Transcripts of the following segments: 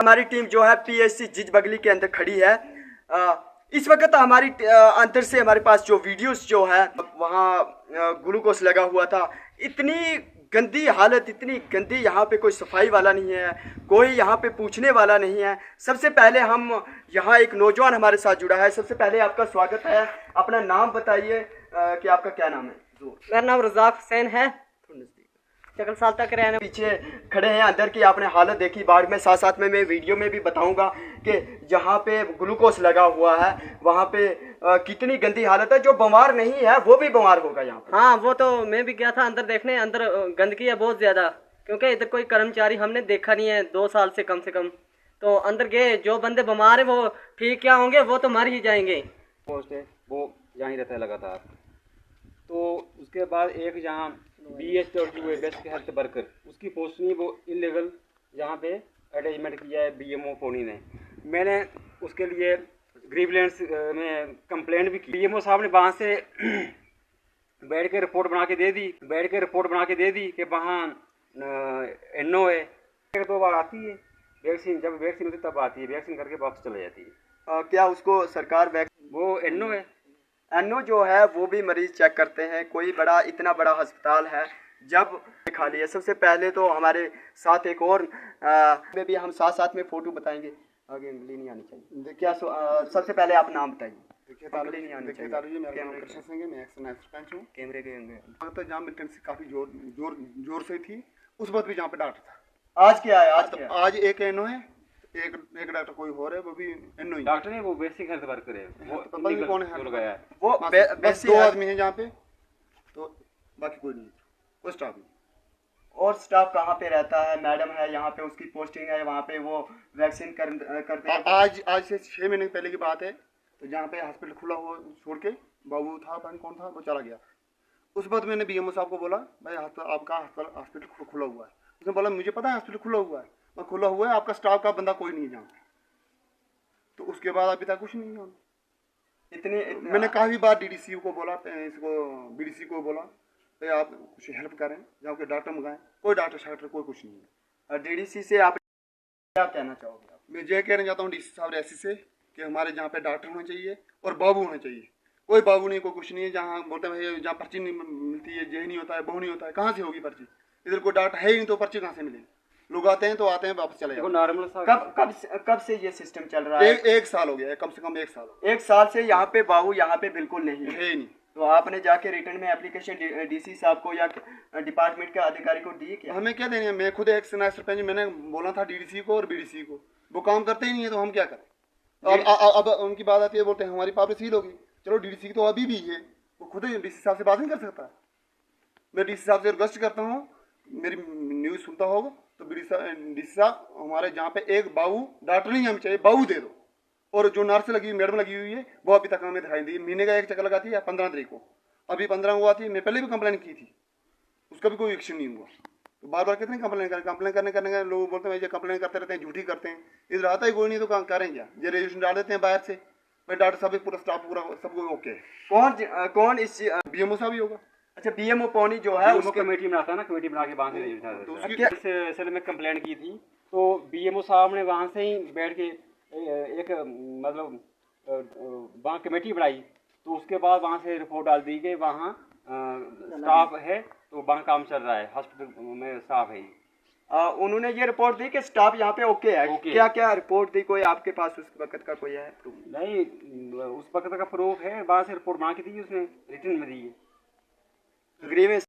हमारी टीम जो है पीएससी जिज बगली के अंदर खड़ी है। इस वक्त हमारी अंदर से हमारे पास जो वीडियोस जो है वहाँ ग्लूकोज लगा हुआ था। इतनी गंदी हालत, इतनी गंदी, यहाँ पे कोई सफाई वाला नहीं है, कोई यहाँ पे पूछने वाला नहीं है। सबसे पहले हम यहाँ एक नौजवान हमारे साथ जुड़ा है। सबसे पहले आपका स्वागत है। अपना नाम बताइए कि आपका क्या नाम है? मेरा नाम रज़ाक हुसैन है। चकल साल तक रहने पीछे खड़े हैं अंदर की आपने हालत देखी बाढ़ में। साथ साथ में मैं वीडियो में भी बताऊंगा कि जहाँ पे ग्लूकोज लगा हुआ है वहाँ पे कितनी गंदी हालत है। जो बीमार नहीं है वो भी बीमार होगा यहाँ पे। हाँ, वो तो मैं भी गया था अंदर देखने। अंदर गंदगी है बहुत ज़्यादा, क्योंकि इधर कोई कर्मचारी हमने देखा नहीं है 2 साल से कम। तो अंदर गए, जो बंदे बीमार है वो ठीक क्या होंगे, वो तो मर ही जाएंगे। पोस्ट है वो यहाँ ही रहता है लगातार। तो उसके बाद एक जहाँ BH और जो बेस्ट हेल्थ वर्कर, उसकी पोस्ट नहीं, वो इलीगल यहाँ पे अटैचमेंट किया है BMO पोनी ने। मैंने उसके लिए ग्रीवलेंस में कंप्लेंट भी की। BMO साहब ने वहाँ से बैठ के रिपोर्ट बना के दे दी कि वहाँ NO है। 2 बार आती है वैक्सीन, जब वैक्सीन होती तब आती है, वैक्सीन करके वापस चले जाती है। क्या उसको सरकार वो NO है। NO जो है वो भी मरीज चेक करते हैं। कोई बड़ा, इतना बड़ा अस्पताल है जब खाली है। सबसे पहले तो हमारे साथ एक और में भी हम साथ में फोटो बताएंगे। आगे उंगली नहीं आनी चाहिए। क्या सबसे पहले आप नाम बताइए। देखिए तालुजी, मेरा नाम कृष्ण सिंह है, मैं एक्स नाइफ सरपंच हूँ। कैमरे के तो जहाँ मिलिटेंसी काफ़ी जोर से थी, उस वक्त भी जहाँ पे डॉक्टर था। आज क्या है? आज एक NO है, एक डॉक्टर कोई हो रहा है, वो भी NO ही डॉक्टर नहीं, वो बेसिक हेल्थ वर्कर है। वो पता नहीं कौन है, वो बस 2 आदमी हैं जहाँ पे, तो बाकी कोई नहीं, कोई स्टाफ नहीं। और स्टाफ कहाँ पे रहता है? मैडम है यहाँ पे, उसकी पोस्टिंग है वहाँ पे, वो वैक्सीन करते हैं। आज से 6 महीने पहले की बात है। तो जहाँ पे हॉस्पिटल खुला हुआ छोड़ के बाबू था, पता नहीं कौन था, वो चला गया। उस वक्त मैंने BMO साहब को बोला, भाई आपका हॉस्पिटल खुला हुआ है। उसने बोला मुझे पता है हॉस्पिटल खुला हुआ है, मैं खुला हुआ है, आपका स्टाफ का बंदा कोई नहीं है जहाँ पे। तो उसके बाद अभी तक कुछ नहीं है। इतने मैंने काफ़ी बार DDC को बोला, इसको BDC को बोला, भाई आप कुछ हेल्प करें, जहाँ के डॉक्टर मंगाएं। कोई डॉक्टर कोई कुछ नहीं है। DDC से आप क्या कहना चाहोगे? मैं ये कहना चाहता हूँ DC साहब ऐसी से कि हमारे जहाँ पे डॉक्टर होने चाहिए और बाबू होने चाहिए। कोई बाबू नहीं, कोई कुछ नहीं है। जहाँ बोलते हैं भाई जहाँ पर्ची नहीं मिलती है, ये नहीं होता है, बहु नहीं होता है, कहाँ से होगी पर्ची? इधर कोई डॉक्टर है ही नहीं तो पर्ची कहाँ से मिलेगी? लोग आते हैं वापस चले जाते। कब से ये सिस्टम चल रहा है? 1 साल हो गया है, कम से कम 1 साल हो गया। 1 साल से यहाँ पे बाबू यहाँ पे बिल्कुल नहीं है ही नहीं। तो आपने जाके रिटर्न में एप्लीकेशन DC साहब को या डिपार्टमेंट के अधिकारी को दी क्या? हमें क्या देंगे? मैं खुद एक सरपंच, मैंने बोला था DDC को और BDC को, वो काम करते ही नहीं है, तो हम क्या करें? अब उनकी बात आती है, बोलते हैं हमारी पावर सील होगी। चलो DDC की तो अभी भी है, वो खुद DC साहब से बात नहीं कर सकता। मैं DC साहब से रिक्वेस्ट करता हूँ, मेरी न्यूज़ सुनता होगा तो DC साहब, हमारे जहाँ पे एक बाबू डॉक्टर नहीं हमें चाहिए, बाबू दे दो। और जो नर्स लगी, मैडम लगी हुई है, वो अभी तक हमें दिखाई दी। महीने का 1 चक्कर लगाती है 15 तारीख को, अभी 15 हुआ थी। मैं पहले भी कंप्लेन की थी, उसका भी कोई एक्शन नहीं हुआ। तो बार कितने कंप्लेन करने का लोग बोलते हैं कंप्लेन करते रहते हैं, झूठी करते हैं। इधर आता ही कोई नहीं, तो काम करें क्या? ये रजिस्ट्रेशन डाल देते हैं बाहर से, भाई डॉक्टर साहब पूरा स्टाफ पूरा सबको ओके है। कौन इस BMO साहब ही होगा। अच्छा, BMO पौनी जो है उसको कमेटी बनाता है ना, कमेटी बना के वहाँ से इस में कंप्लेंट की थी। तो BMO साहब ने वहाँ से ही बैठ के एक मतलब वहाँ कमेटी बनाई। तो उसके बाद वहाँ से रिपोर्ट डाल दी कि वहाँ स्टाफ है, तो वहाँ काम चल रहा है, हॉस्पिटल में स्टाफ है। उन्होंने ये रिपोर्ट दी कि स्टाफ यहाँ पे ओके है। क्या रिपोर्ट दी? कोई आपके पास उस वक्त का कोई है प्रूफ? नहीं, उस वक्त का प्रूफ है, वहाँ से रिपोर्ट बना के दी, उसने रिटर्न में दी है। ग्रीवेंस।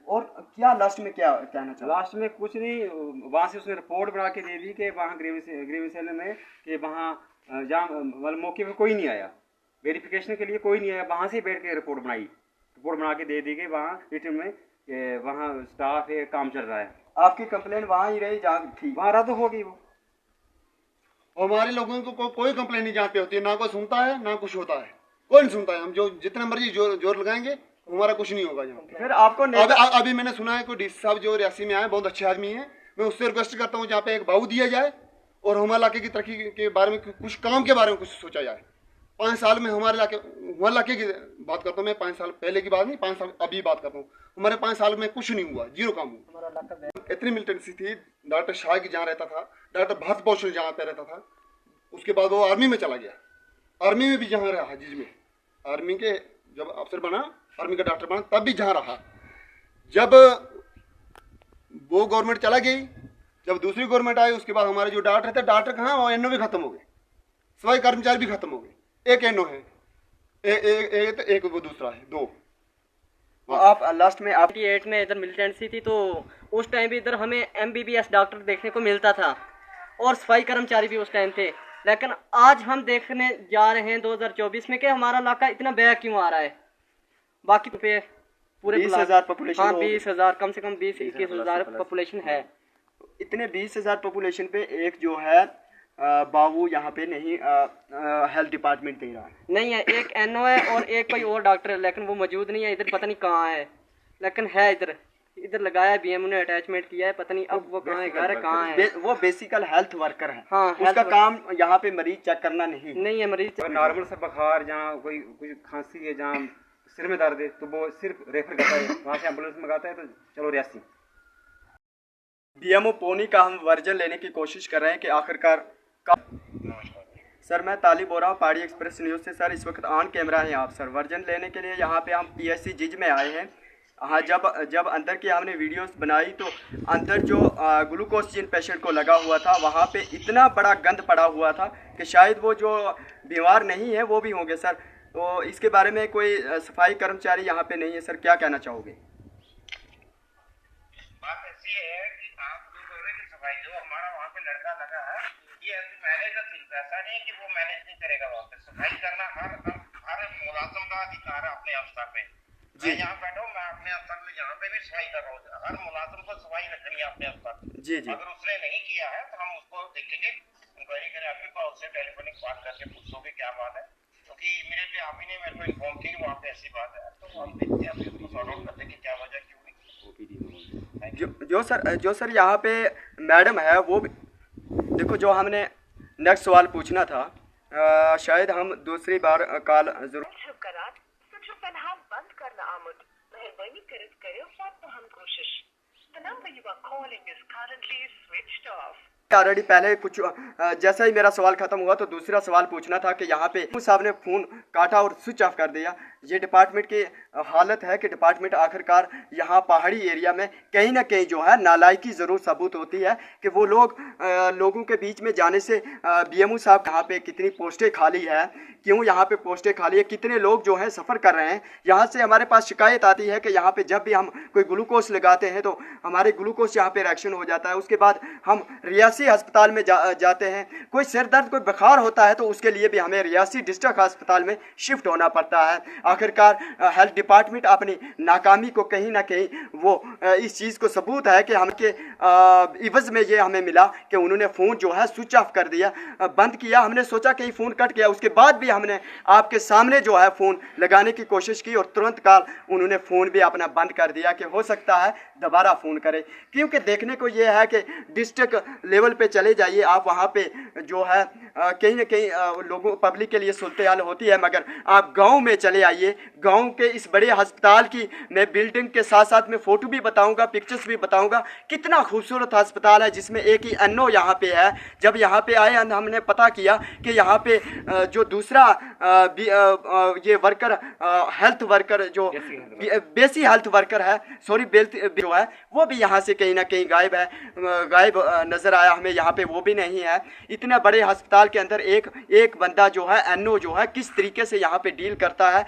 और क्या लास्ट में क्या कहना चाहिए? लास्ट में कुछ नहीं, वहाँ से उसने रिपोर्ट बना के दे दी कि वहाँ ग्रीवेंस सेल में कि वहाँ जहाँ मतलब मौके पे कोई नहीं आया, वेरिफिकेशन के लिए कोई नहीं आया। वहाँ से बैठ के रिपोर्ट बना के दे दी कि वहाँ रिटर्न में कि वहाँ स्टाफ है, काम चल रहा है। आपकी कंप्लेन वहाँ ही रही जहाँ थी? वहाँ रद्द होगी वो। हमारे लोगों को कोई कंप्लेन नहीं जहाँ पे होती है, ना कोई सुनता है ना कुछ होता है, कोई नहीं सुनता है। हम जो जितना मर्जी जोर लगाएंगे, हमारा कुछ नहीं होगा यहाँ। फिर आपको अभी मैंने सुना है कोई DC साहब जो रियासी में आए, बहुत अच्छे आदमी हैं। मैं उससे रिक्वेस्ट करता हूँ जहाँ पे एक बाबू दिया जाए और हमारे इलाके की तरक्की के बारे में, कुछ काम के बारे में कुछ सोचा जाए। 5 साल में हमारे इलाके की बात करता हूँ मैं, 5 साल पहले की बात नहीं, 5 साल अभी बात करता हूँ, हमारे 5 साल में कुछ नहीं हुआ, जीरो काम हुआ। इतनी मिलिटेंसी थी, डॉक्टर शाह की जहाँ रहता था, डॉक्टर भारत भूषण जहाँ पे रहता था, उसके बाद वो आर्मी में चला गया, आर्मी में भी जहाँ रहा जिज में, आर्मी के जब अफसर बना, आर्मी का डॉक्टर बना, तब भी जहाँ रहा। जब वो गवर्नमेंट चला गई, जब दूसरी गवर्नमेंट आई, उसके बाद हमारे जो डॉक्टर थे, डॉक्टर कहाँ, वो एनओ भी खत्म हो गए, सफाई कर्मचारी भी खत्म हो गए, एक एनओ है, एक वो दूसरा है, 2। तो आप लास्ट में आप 98 में इधर मिलिटेंसी थी, तो उस टाइम भी इधर हमें MBBS डॉक्टर देखने को मिलता था और सफाई कर्मचारी भी उस टाइम थे। लेकिन आज हम देखने जा रहे हैं 2024 में कि हमारा इलाका इतना बैक क्यों आ रहा है। बाकी पे पूरे 20,000 पॉपुलेशन, हाँ 20,000, कम से कम 20-21,000 पॉपुलेशन है। इतने 20,000 पॉपुलेशन पे एक जो है बाबू यहाँ पे नहीं हेल्थ डिपार्टमेंट दे रहा है, नहीं है, एक एनओ है और एक कोई और डॉक्टर है, लेकिन वो मौजूद नहीं है इधर, पता नहीं कहाँ है, लेकिन है इधर लगाया है, BMO ने अटैचमेंट किया है, पता नहीं अब वो कहाँ है, घर है कहाँ है। वो बेसिकल हेल्थ वर्कर है, हाँ, उसका काम यहाँ पे मरीज चेक करना नहीं है मरीज। नॉर्मल सा बुखार, जहाँ कोई कुछ खांसी है, जहाँ सिर में दर्द है, तो वो सिर्फ रेफर करता है, वहाँ से एम्बुलेंस मंगाता है, तो चलो रियासी। BMO पोनी का हम वर्जन लेने की कोशिश कर रहे हैं कि आखिरकार सर मैं तालिब हो रहा हूँ पहाड़ी एक्सप्रेस न्यूज़ से। सर इस वक्त ऑन कैमरा हैं आप सर, वर्जन लेने के लिए यहाँ पे हम PSC जिज में आए हैं। हाँ, जब अंदर की हमने वीडियोस बनाई तो अंदर जो ग्लूकोज जिन पेशेंट को लगा हुआ था वहाँ पे इतना बड़ा गंद पड़ा हुआ था कि शायद वो जो बीमार नहीं है वो भी होंगे सर। तो इसके बारे में कोई सफाई कर्मचारी यहाँ पे नहीं है सर, क्या कहना चाहोगे? बात ऐसी है कि आप जो बोल रहे हैं कि सफाई जो हमारा वहाँ पे लड़का लगा है, ये मैनेज का चीज, ऐसा नहीं कि वो मैनेज नहीं करेगा। वहाँ पे सफाई करना हर मुलाजिम का अधिकार है अपने स्तर पे। मैं यहाँ बैठा हूँ, मैं अपने स्तर में यहाँ पे भी सफाई कर रहा हूँ, हर मुलाजिम को सफाई रखनी है अपने स्तर पे। जी। अगर उसने नहीं किया है तो हम उसको देखेंगे, इंक्वायरी करें, आपके पास उससे टेलीफोनिक बात करके पूछोगे क्या बात है, क्योंकि इमीडिएटली आप ही ने मेरे को इन्फॉर्म किया कि वहाँ पे ऐसी बात है, तो हम देखते हैं अभी उसको सॉर्ट आउट करते हैं कि क्या वजह क्यों हुई। जो सर यहाँ पे मैडम है वो भी देखो, जो हमने नेक्स्ट सवाल पूछना था, शायद हम दूसरी बार कॉल जरूर बंद करना आमद मेहरबानी करियो हम कोशिश the number you are calling is currently switched off. Already पहले कुछ जैसा ही मेरा सवाल खत्म हुआ तो दूसरा सवाल पूछना था कि यहाँ पे साहब ने फ़ोन काटा और स्विच ऑफ कर दिया। ये डिपार्टमेंट की हालत है कि डिपार्टमेंट आखिरकार यहाँ पहाड़ी एरिया में कहीं ना कहीं जो है नालायकी ज़रूर सबूत होती है कि वो लोगों के बीच में जाने से BMO साहब यहाँ पे कितनी पोस्टें खाली है, क्यों यहाँ पे पोस्टें खाली है, कितने लोग जो है सफ़र कर रहे हैं। यहाँ से हमारे पास शिकायत आती है कि यहाँ पे जब भी हम कोई ग्लूकोज लगाते हैं तो हमारे ग्लूकोज यहाँ पे रिएक्शन हो जाता है। उसके बाद हम रियासी अस्पताल में जाते हैं, कोई सिर दर्द कोई बुखार होता है तो उसके लिए भी हमें रियासी डिस्ट्रिक्ट अस्पताल में शिफ्ट होना पड़ता है। आखिरकार हेल्थ डिपार्टमेंट अपनी नाकामी को कहीं ना कहीं वो इस चीज़ को सबूत है कि हमके इवज़ में ये हमें मिला कि उन्होंने फ़ोन जो है स्विच ऑफ कर दिया, बंद किया। हमने सोचा कि फ़ोन कट गया, उसके बाद भी हमने आपके सामने जो है फ़ोन लगाने की कोशिश की और तुरंत काल उन्होंने फ़ोन भी अपना बंद कर दिया कि हो सकता है दोबारा फ़ोन करें। क्योंकि देखने को ये है कि डिस्ट्रिक्ट लेवल पे चले जाइए आप, वहाँ पे जो है कहीं ना कहीं लोगों पब्लिक के लिए सूरत हाल होती है, मगर आप गांव में चले आइए, गांव के इस बड़े अस्पताल की मैं बिल्डिंग के साथ साथ में फ़ोटो भी बताऊंगा, पिक्चर्स भी बताऊंगा, कितना खूबसूरत अस्पताल है जिसमें एक ही एनओ यहाँ पे है। जब यहाँ पे आए हमने पता किया कि यहाँ पे जो दूसरा ये वर्कर हेल्थ वर्कर जो बेसी हेल्थ वर्कर है, सॉरी जो है वो भी यहाँ से कहीं ना कहीं गायब नज़र आया हमें, यहाँ पे वो भी नहीं है। इतने बड़े अस्पताल के अंदर एक बंदा जो है एनओ जो है किस तरीके से यहाँ पे डील करता है।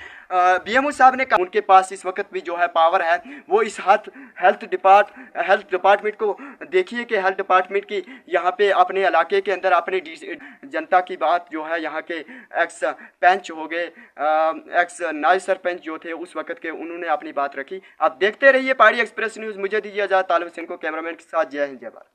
BMO साहब ने कहा उनके पास इस वक्त भी जो है पावर है, वो इस हेल्थ डिपार्टमेंट को देखिए कि हेल्थ डिपार्टमेंट की यहाँ पे अपने इलाके के अंदर अपने जनता की बात जो है यहाँ के एक्स पंच हो गए, एक्स नायब सरपंच जो थे उस वक्त के, उन्होंने अपनी बात रखी। आप देखते रहिए पहाड़ी एक्सप्रेस न्यूज़। मुझे दीजिए आजाद, तालिब हुसैन को कैमरामैन के साथ। जय हिंद, जय भारत।